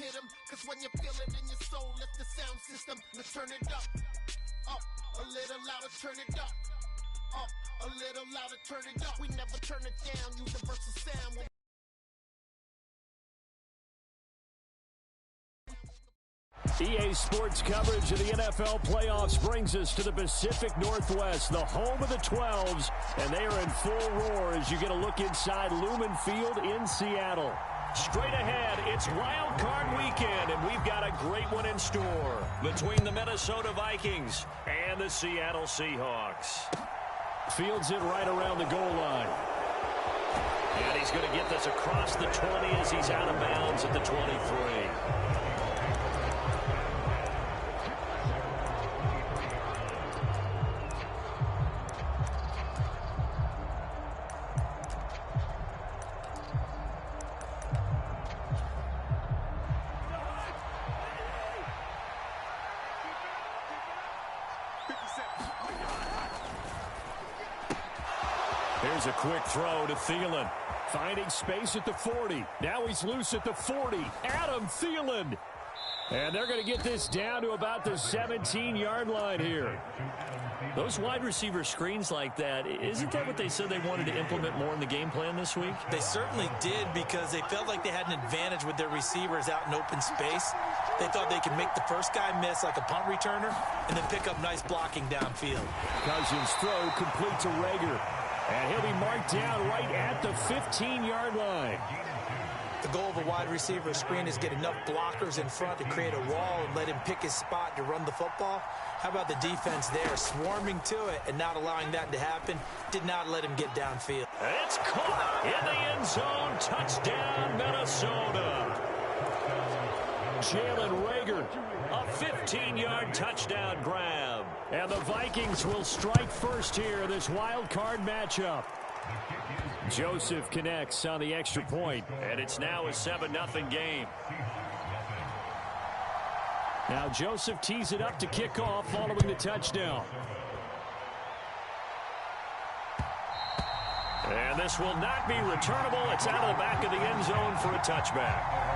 hit him. Cause when you feel it in your soul, lift the sound system. Let's turn it up. Up, a little louder, turn it up. Up, a little louder, turn it up. We never turn it down, universal sound. EA Sports coverage of the NFL playoffs brings us to the Pacific Northwest, the home of the 12s, and they are in full roar as you get a look inside Lumen Field in Seattle. Straight ahead, it's Wild Card Weekend, and we've got a great one in store between the Minnesota Vikings and the Seattle Seahawks. Fields it right around the goal line. And he's going to get this across the 20 as he's out of bounds at the 23. Here's a quick throw to Thielen. Finding space at the 40. Now he's loose at the 40. Adam Thielen. And they're going to get this down to about the 17-yard line here. Those wide receiver screens like that, isn't that what they said they wanted to implement more in the game plan this week? They certainly did because they felt like they had an advantage with their receivers out in open space. They thought they could make the first guy miss like a punt returner and then pick up nice blocking downfield. Cousins' throw complete to Rager. And he'll be marked down right at the 15-yard line. The goal of a wide receiver screen is get enough blockers in front to create a wall and let him pick his spot to run the football. How about the defense there, swarming to it and not allowing that to happen? Did not let him get downfield. It's caught in the end zone. Touchdown, Minnesota. Jalen Rager. A 15-yard touchdown grab. And the Vikings will strike first here in this wild card matchup. Joseph connects on the extra point. And it's now a 7-0 game. Now Joseph tees it up to kick off following the touchdown. And this will not be returnable. It's out of the back of the end zone for a touchback.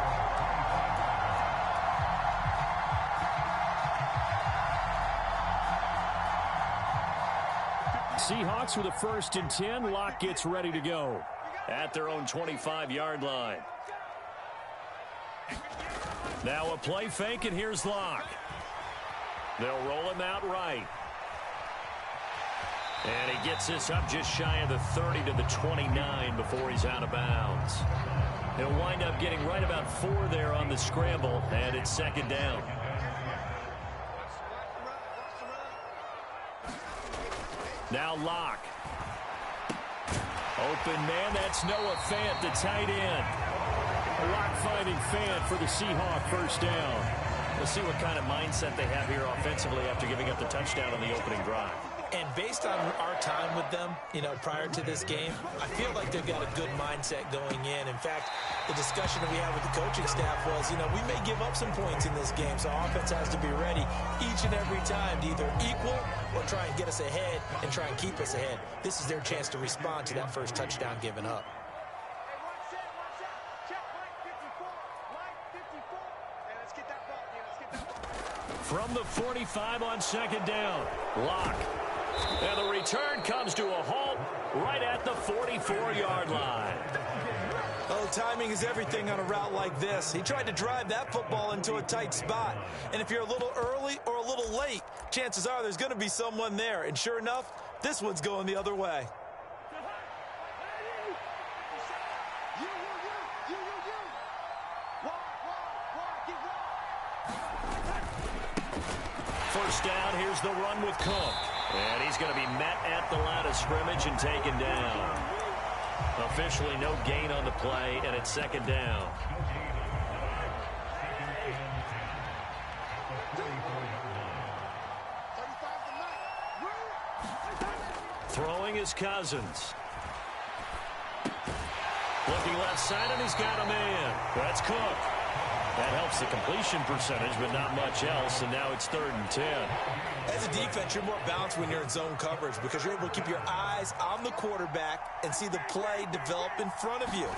Seahawks with a 1st and 10. Locke gets ready to go. At their own 25-yard line. Now a play fake, and here's Locke. They'll roll him out right. And he gets this up just shy of the 30 to the 29 before he's out of bounds. He'll wind up getting right about 4 there on the scramble, and it's 2nd down. Now Locke. Open man, that's Noah Fant, the tight end. A Locke finding Fant for the Seahawk 1st down. We'll see what kind of mindset they have here offensively after giving up the touchdown on the opening drive. And based on our time with them, prior to this game, I feel like they've got a good mindset going in. In fact, the discussion that we had with the coaching staff was, we may give up some points in this game, so offense has to be ready each and every time to either equal or try and get us ahead and try and keep us ahead. This is their chance to respond to that first touchdown given up. From the 45 on 2nd down, Locke. And the return comes to a halt right at the 44-yard line. Oh, timing is everything on a route like this. He tried to drive that football into a tight spot. And if you're a little early or a little late, chances are there's going to be someone there. And sure enough, this one's going the other way. First down, here's the run with Cook. And he's going to be met at the line of scrimmage and taken down. Officially no gain on the play, and it's 2nd down. Throwing is Cousins. Looking left side, and he's got a man. That's Cook. That helps the completion percentage, but not much else, and now it's 3rd and 10. As a defense, you're more balanced when you're in zone coverage because you're able to keep your eyes on the quarterback and see the play develop in front of you.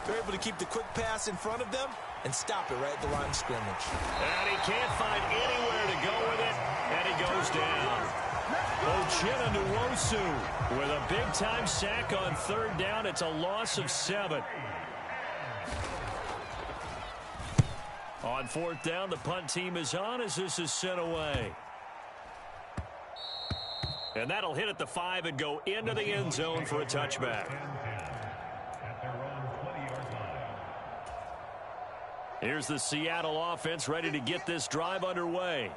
You're able to keep the quick pass in front of them and stop it right at the line of scrimmage. And he can't find anywhere to go with it, and he goes down. Uchenna Nwosu with a big-time sack on 3rd down. It's a loss of 7. On 4th down, the punt team is on as this is sent away. And that'll hit at the 5 and go into the end zone for a touchback. Here's the Seattle offense ready to get this drive underway.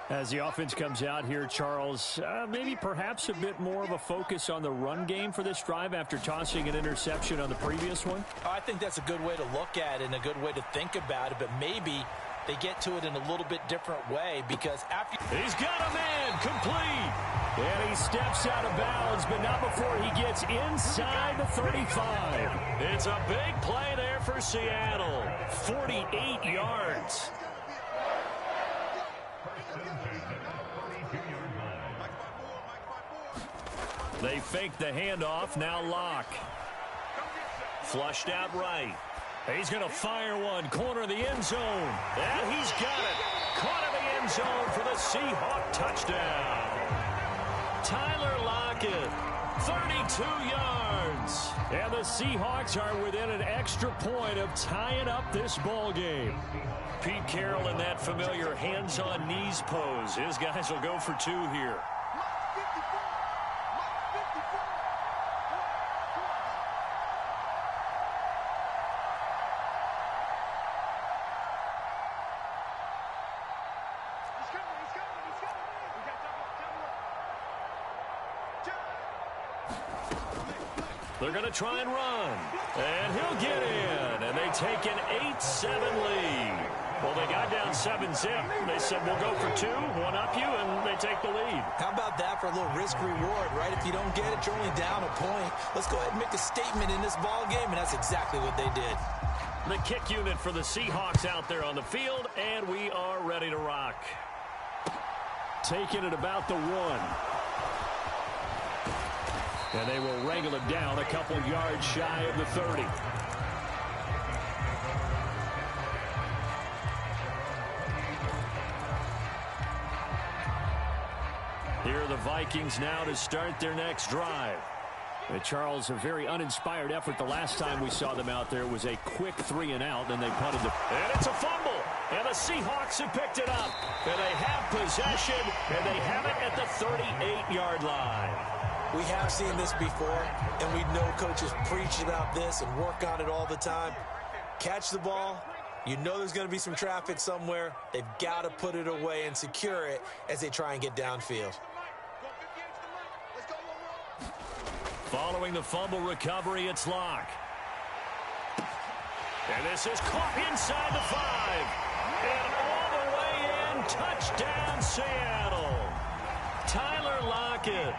As the offense comes out here, Charles, maybe perhaps a bit more of a focus on the run game for this drive after tossing an interception on the previous one? I think that's a good way to look at it and a good way to think about it, but maybe they get to it in a little bit different way because after... He's got a man, complete. And he steps out of bounds, but not before he gets inside the 35. It's a big play there for Seattle. 48 yards. They fake the handoff. Now Locke. Flushed out right. He's going to fire one. Corner of the end zone. And he's got it. Caught in the end zone for the Seahawk touchdown. Tyler Lockett, 32 yards. And the Seahawks are within an extra point of tying up this ball game. Pete Carroll in that familiar hands-on knees pose. His guys will go for 2 here. They're going to try and run. And he'll get in. And they take an 8-7 lead. Well, they got down 7-zip. They said, we'll go for 2, one up you, and they take the lead. How about that for a little risk-reward, right? If you don't get it, you're only down a point. Let's go ahead and make a statement in this ball game, and that's exactly what they did. The kick unit for the Seahawks out there on the field, and we are ready to rock. Taking it about the 1. And they will wrangle it down a couple yards shy of the 30. Here are the Vikings now to start their next drive. And Charles, a very uninspired effort the last time we saw them out there was a quick 3 and out, and they punted the... And it's a fumble. And the Seahawks have picked it up. And they have possession, and they have it at the 38-yard line. We have seen this before, and we know coaches preach about this and work on it all the time. Catch the ball. You know there's going to be some traffic somewhere. They've got to put it away and secure it as they try and get downfield. Following the fumble recovery, it's Locke. And this is caught inside the 5. And all the way in, touchdown Seattle. Tyler Lockett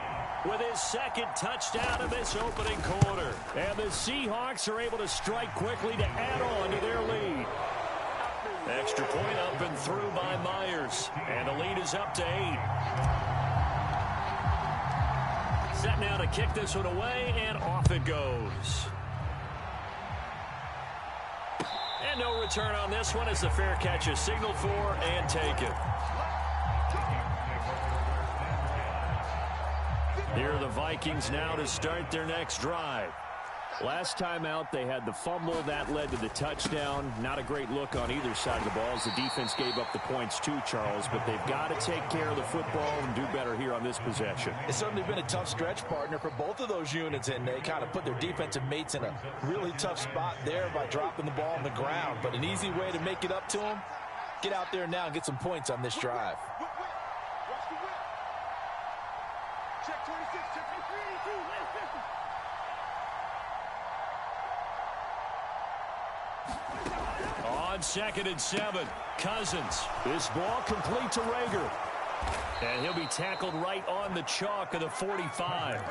with his 2nd touchdown of this opening quarter. And the Seahawks are able to strike quickly to add on to their lead. Extra point up and through by Myers. And the lead is up to 8. Set now to kick this one away, and off it goes. And no return on this one as the fair catch is signaled for and taken. Here are the Vikings now to start their next drive. Last time out, they had the fumble. That led to the touchdown. Not a great look on either side of the ball as the defense gave up the points too, Charles. But they've got to take care of the football and do better here on this possession. It's certainly been a tough stretch, partner, for both of those units, and they kind of put their defensive mates in a really tough spot there by dropping the ball on the ground. But an easy way to make it up to them, get out there now and get some points on this drive. Check 26, check 382, 150. On 2nd and 7, Cousins. This ball complete to Rager. And he'll be tackled right on the chalk of the 45.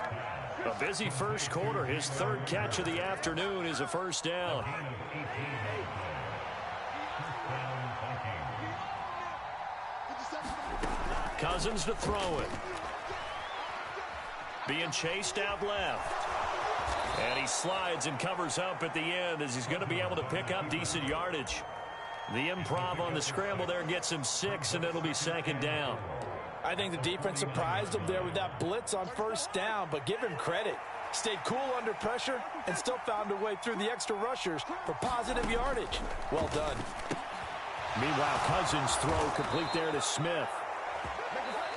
A busy first quarter. His 3rd catch of the afternoon is a first down. Cousins to throw it. Being chased out left. And he slides and covers up at the end as he's going to be able to pick up decent yardage. The improv on the scramble there gets him 6, and it'll be second down. I think the defense surprised him there with that blitz on first down, but give him credit. Stayed cool under pressure and still found a way through the extra rushers for positive yardage. Well done. Meanwhile, Cousins' throw complete there to Smith.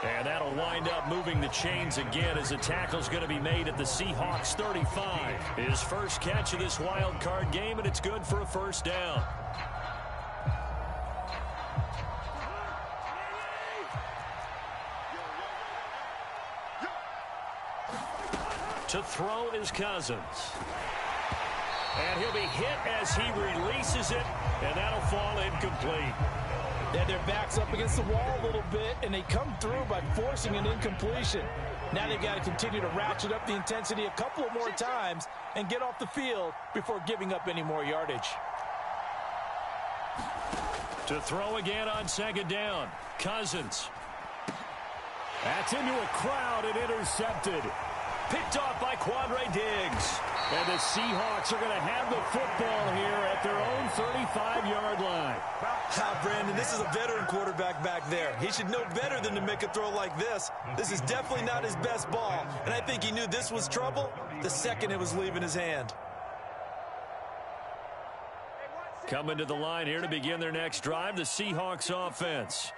And that'll wind up moving the chains again as the tackle's going to be made at the Seahawks 35. His first catch of this wild card game, and it's good for a first down. To throw is Cousins. And he'll be hit as he releases it, and that'll fall incomplete. They had their backs up against the wall a little bit, and they come through by forcing an incompletion. Now they've got to continue to ratchet up the intensity a couple of more times and get off the field before giving up any more yardage. To throw again on second down, Cousins. That's into a crowd and intercepted. Picked off by Quandre Diggs. And the Seahawks are going to have the football here at their own 35-yard line. Brandon, this is a veteran quarterback back there. He should know better than to make a throw like this. This is definitely not his best ball, and I think he knew this was trouble the second it was leaving his hand. Coming to the line here to begin their next drive, the Seahawks offense.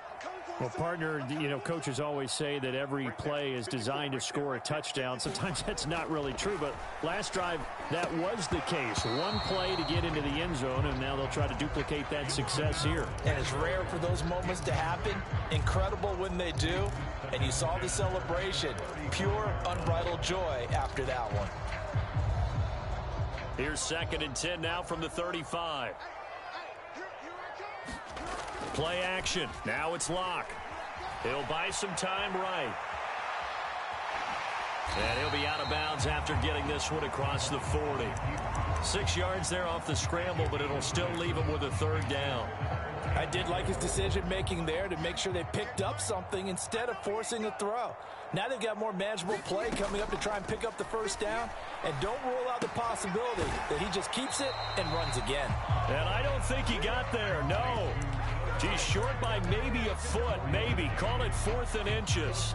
Well, partner, coaches always say that every play is designed to score a touchdown. Sometimes that's not really true, but last drive, that was the case. One play to get into the end zone, and now they'll try to duplicate that success here. And it's rare for those moments to happen. Incredible when they do. And you saw the celebration. Pure, unbridled joy after that one. Here's 2nd and 10 now from the 35. Play action. Now it's Locke. He'll buy some time right. And he'll be out of bounds after getting this one across the 40. 6 yards there off the scramble, but it'll still leave him with a third down. I did like his decision-making there to make sure they picked up something instead of forcing a throw. Now they've got more manageable play coming up to try and pick up the first down. And don't rule out the possibility that he just keeps it and runs again. And I don't think he got there, no. He's short by maybe a foot, maybe. Call it 4th and inches.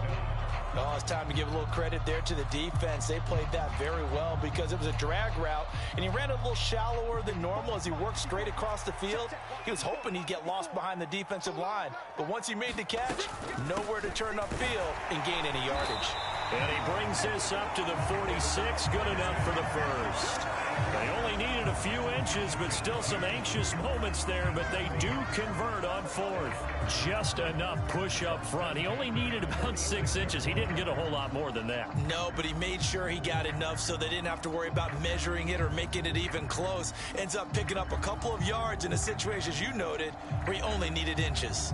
Oh, it's time to give a little credit there to the defense. They played that very well because it was a drag route, and he ran a little shallower than normal as he worked straight across the field. He was hoping he'd get lost behind the defensive line, but once he made the catch, nowhere to turn upfield and gain any yardage. And he brings this up to the 46, good enough for the first. They only needed a few inches, but still some anxious moments there, but they do convert on 4th. Just enough push up front. He only needed about 6 inches. He didn't get a whole lot more than that. No, but he made sure he got enough so they didn't have to worry about measuring it or making it even close. Ends up picking up a couple of yards in a situation, as you noted, where he only needed inches.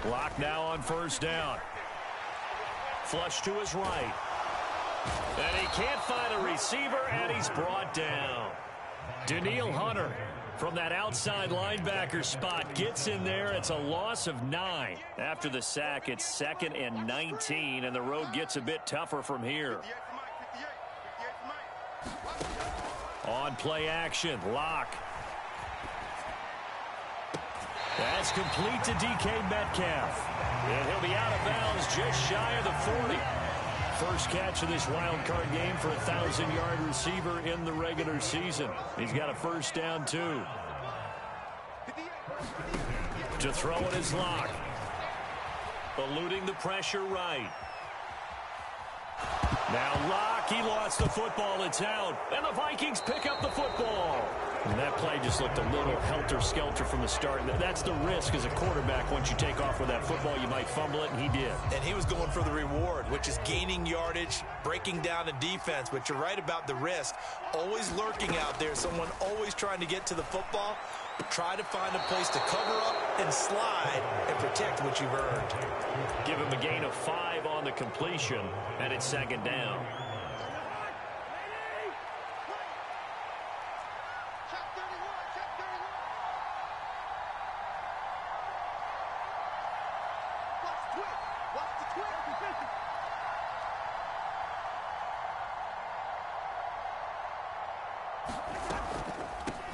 Clock now on first down. Flush to his right. And he can't find a receiver, and he's brought down. Daniil Hunter from that outside linebacker spot gets in there. It's a loss of 9. After the sack, it's 2nd and 19, and the road gets a bit tougher from here. On play action, Locke. That's complete to DK Metcalf. And he'll be out of bounds just shy of the 40. First catch of this wild card game for a 1,000-yard receiver in the regular season. He's got a first down, too. To throw it is Locke. Eluding the pressure right. Now Locke, he lost the football. It's out. And the Vikings pick up the football. And that play just looked a little helter-skelter from the start. That's the risk as a quarterback. Once you take off with that football, you might fumble it, and he did. And he was going for the reward, which is gaining yardage, breaking down the defense. But you're right about the risk. Always lurking out there. Someone always trying to get to the football. Try to find a place to cover up and slide and protect what you've earned. Give him a gain of 5 on the completion, and it's second down.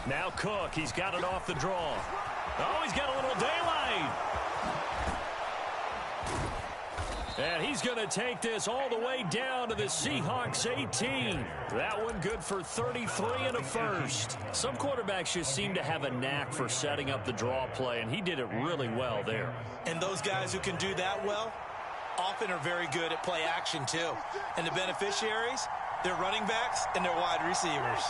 Now Cook, he's got it off the draw. Oh, he's got a little daylight. And he's going to take this all the way down to the Seahawks 18. That one good for 33 and a first. Some quarterbacks just seem to have a knack for setting up the draw play, and he did it really well there. And those guys who can do that well often are very good at play action too. And the beneficiaries, they're running backs and they're wide receivers.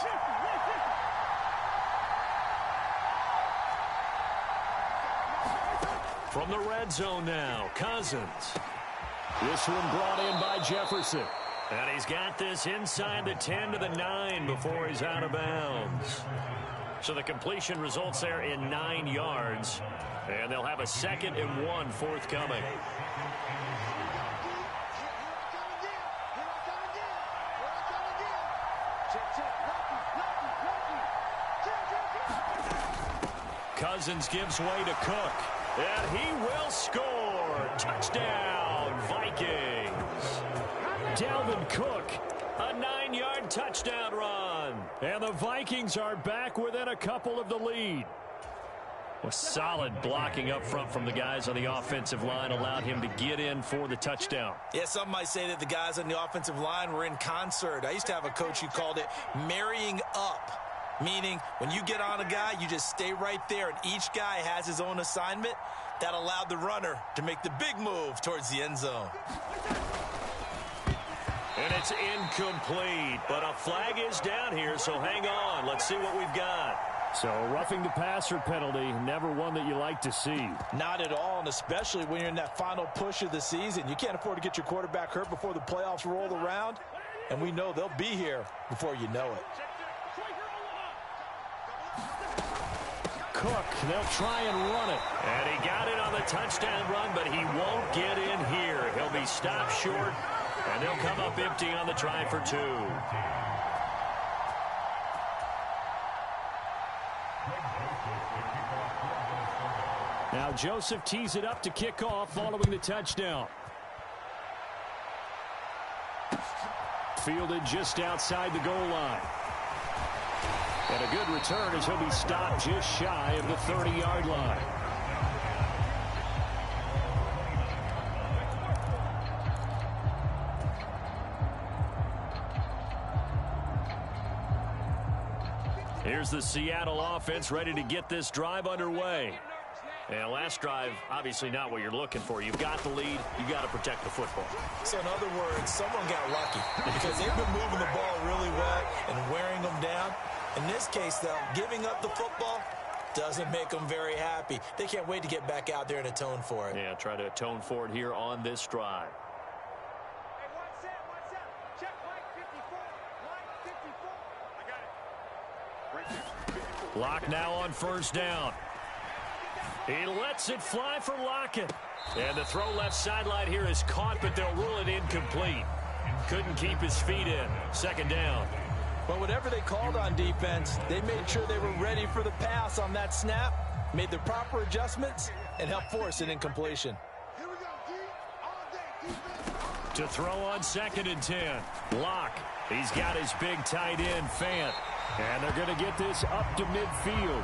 From the red zone now, Cousins. This one brought in by Jefferson. And he's got this inside the 10 to the 9 before he's out of bounds. So the completion results there in 9 yards. And they'll have a 2nd and 1 forthcoming. Cousins gives way to Cook. And he will score. Touchdown, Vikings. Dalvin Cook, a 9-yard touchdown run. And the Vikings are back within a couple of the lead. A solid blocking up front from the guys on the offensive line allowed him to get in for the touchdown. Yeah, some might say that the guys on the offensive line were in concert. I used to have a coach who called it marrying up. Meaning, when you get on a guy, you just stay right there, and each guy has his own assignment. That allowed the runner to make the big move towards the end zone. And it's incomplete, but a flag is down here, so hang on. Let's see what we've got. So a roughing the passer penalty, never one that you like to see. Not at all, and especially when you're in that final push of the season. You can't afford to get your quarterback hurt before the playoffs roll around, and we know they'll be here before you know it. Cook, they'll try and run it. And he got it on the touchdown run, but he won't get in here. He'll be stopped short, and they'll come up empty on the try for 2. Now Joseph tees it up to kick off following the touchdown. Fielded just outside the goal line. And a good return as he'll be stopped just shy of the 30-yard line. Here's the Seattle offense ready to get this drive underway. And last drive, obviously not what you're looking for. You've got the lead. You've got to protect the football. So in other words, someone got lucky because they've been moving the ball really well and wearing them down. In this case, though, giving up the football doesn't make them very happy. They can't wait to get back out there and atone for it. Yeah, try to atone for it here on this drive. Hey, one set. Check line 54. Line 54. I got it. Right there. Locke now on first down. He lets it fly for Lockett. And the throw left sideline here is caught, but they'll rule it incomplete. Couldn't keep his feet in. Second down. But whatever they called on defense, they made sure they were ready for the pass on that snap, made the proper adjustments, and helped force an incompletion. Here we go, D. All day, defense. To throw on 2nd and 10. Locke. He's got his big tight end, Fant. And they're going to get this up to midfield.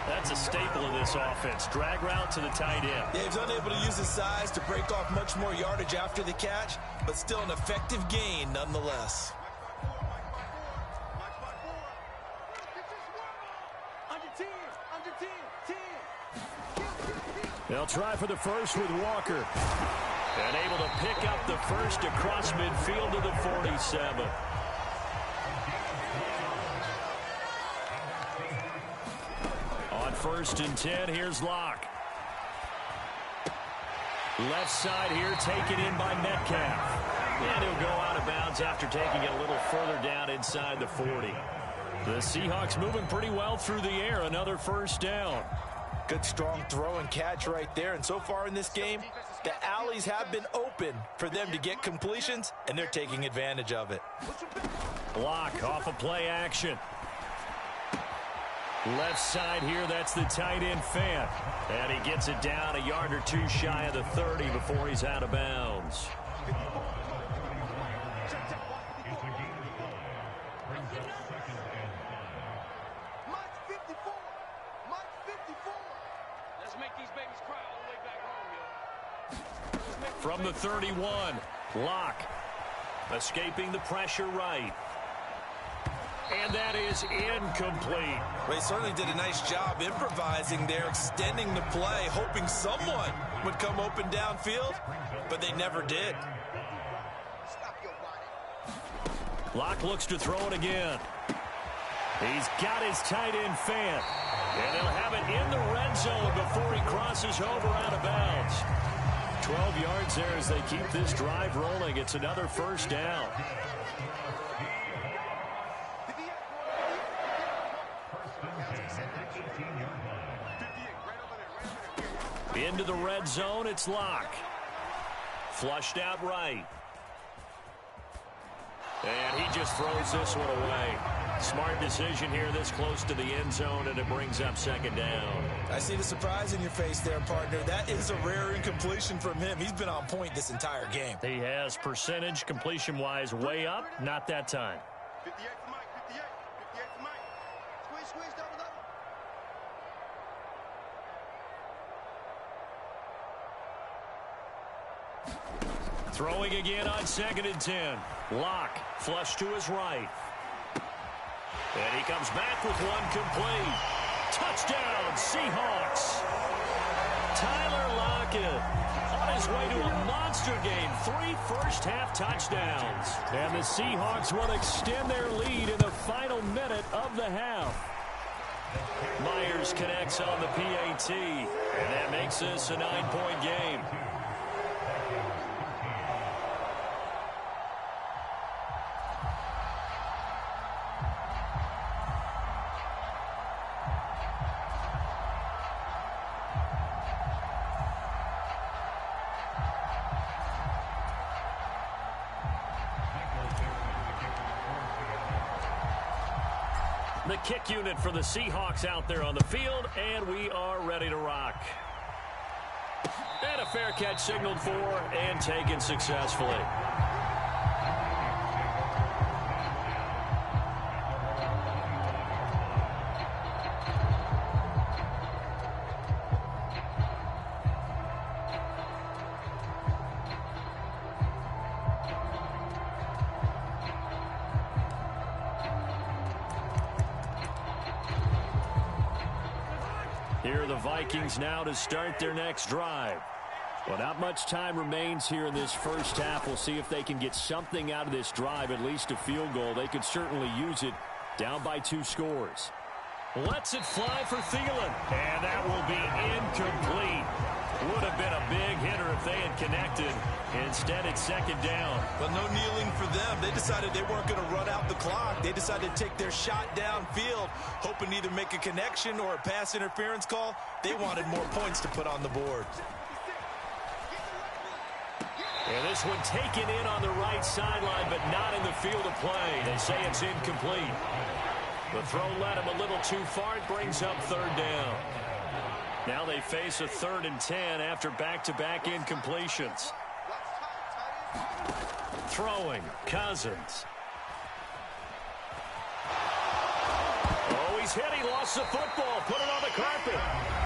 That's a staple of this offense. Drag route to the tight end. Yeah, he's unable to use his size to break off much more yardage after the catch, but still an effective gain nonetheless. Under 10. They'll try for the first with Walker. And able to pick up the first across midfield to the 47. On 1st and 10, here's Locke. Left side here taken in by Metcalf. And he'll go out of bounds after taking it a little further down inside the 40. The Seahawks moving pretty well through the air. Another first down. Good strong throw and catch right there. And so far in this game, the alleys have been open for them to get completions, and they're taking advantage of it. Block off of play action. Left side here, that's the tight end Fant. And he gets it down a yard or two shy of the 30 before he's out of bounds. From the 31, Locke escaping the pressure right. And that is incomplete. Well, he certainly did a nice job improvising there, extending the play, hoping someone would come open downfield, but they never did. Locke looks to throw it again. He's got his tight end Fant. And he'll have it in the red zone before he crosses over out of bounds. 12 yards there as they keep this drive rolling. It's another first down. Into the red zone, it's Locke. Flushed out right. And he just throws this one away. Smart decision here this close to the end zone, and it brings up second down. I see the surprise in your face there, partner. That is a rare incompletion from him. He's been on point this entire game. He has percentage completion-wise way up, not that time. 58 for Mike, 58. 58 for Mike. Squeeze, double. Throwing again on 2nd and 10. Locke flush to his right. And he comes back with one complete. Touchdown, Seahawks. Tyler Lockett on his way to a monster game. 3 first-half touchdowns. And the Seahawks will extend their lead in the final minute of the half. Myers connects on the PAT. And that makes this a 9-point game. The kick unit for the Seahawks out there on the field, and we are ready to rock. And a fair catch signaled for and taken successfully. Here are the Vikings now to start their next drive. Well, not much time remains here in this first half. We'll see if they can get something out of this drive, at least a field goal. They could certainly use it down by 2 scores. Lets it fly for Thielen. And that will be incomplete. Would have been a big hitter if they had connected. Instead, it's second down. But no kneeling for them. They decided they weren't going to run out the clock. They decided to take their shot downfield, hoping to either make a connection or a pass interference call. They wanted more points to put on the board. And this one taken in on the right sideline, but not in the field of play. They say it's incomplete. The throw led him a little too far. It brings up third down. Now they face a 3rd and 10 after back-to-back incompletions. Throwing, Cousins. Oh, he's hit. He lost the football. Put it on the carpet.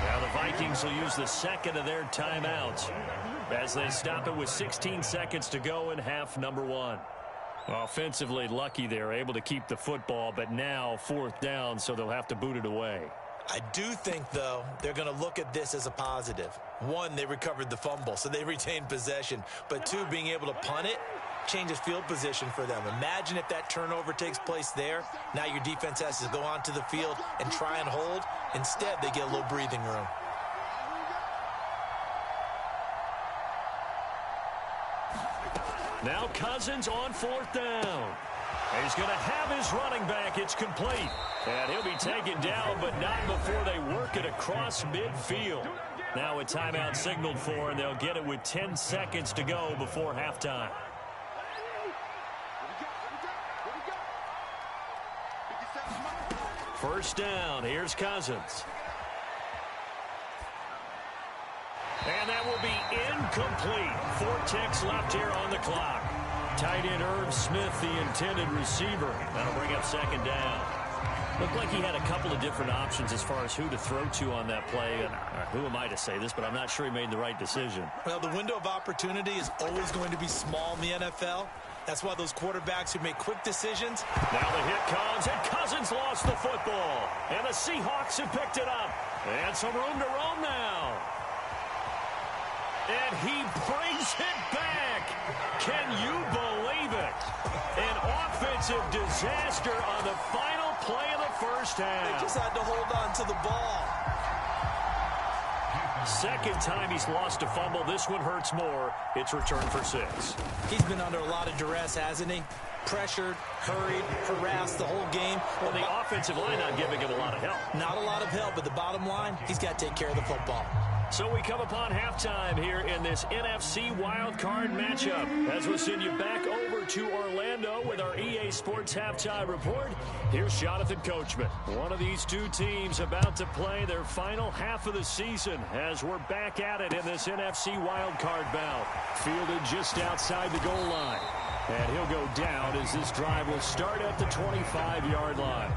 Now the Vikings will use the second of their timeouts as they stop it with 16 seconds to go in half number 1. Offensively lucky they're able to keep the football, but now 4th down, so they'll have to boot it away. I do think, though, they're going to look at this as a positive. One, they recovered the fumble, so they retained possession. But two, being able to punt it changes field position for them. Imagine if that turnover takes place there. Now your defense has to go onto the field and try and hold. Instead, they get a little breathing room. Now Cousins on 4th down. He's going to have his running back. It's complete. And he'll be taken down, but not before they work it across midfield. Now a timeout signaled for, and they'll get it with 10 seconds to go before halftime. First down. Here's Cousins. And that will be incomplete. 4 ticks left here on the clock. Tight end Irv Smith, the intended receiver. That'll bring up 2nd down. Looked like he had a couple of different options as far as who to throw to on that play. And who am I to say this, but I'm not sure he made the right decision. Well, the window of opportunity is always going to be small in the NFL. That's why those quarterbacks who make quick decisions. Now the hit comes, and Cousins lost the football. And the Seahawks have picked it up. And some room to roam now. And he brings it back. Can you believe it? An offensive disaster on the final play of the first half. They just had to hold on to the ball. Second time he's lost a fumble. This one hurts more. It's returned for 6. He's been under a lot of duress, hasn't he? Pressured, hurried, harassed the whole game. Well, the offensive line not giving him a lot of help. Not a lot of help, but the bottom line, he's got to take care of the football. So we come upon halftime here in this NFC wildcard matchup. As we'll send you back over to Orlando with our EA Sports Halftime Report, here's Jonathan Coachman. One of these two teams about to play their final half of the season as we're back at it in this NFC wildcard bout. Fielded just outside the goal line. And he'll go down as this drive will start at the 25-yard line.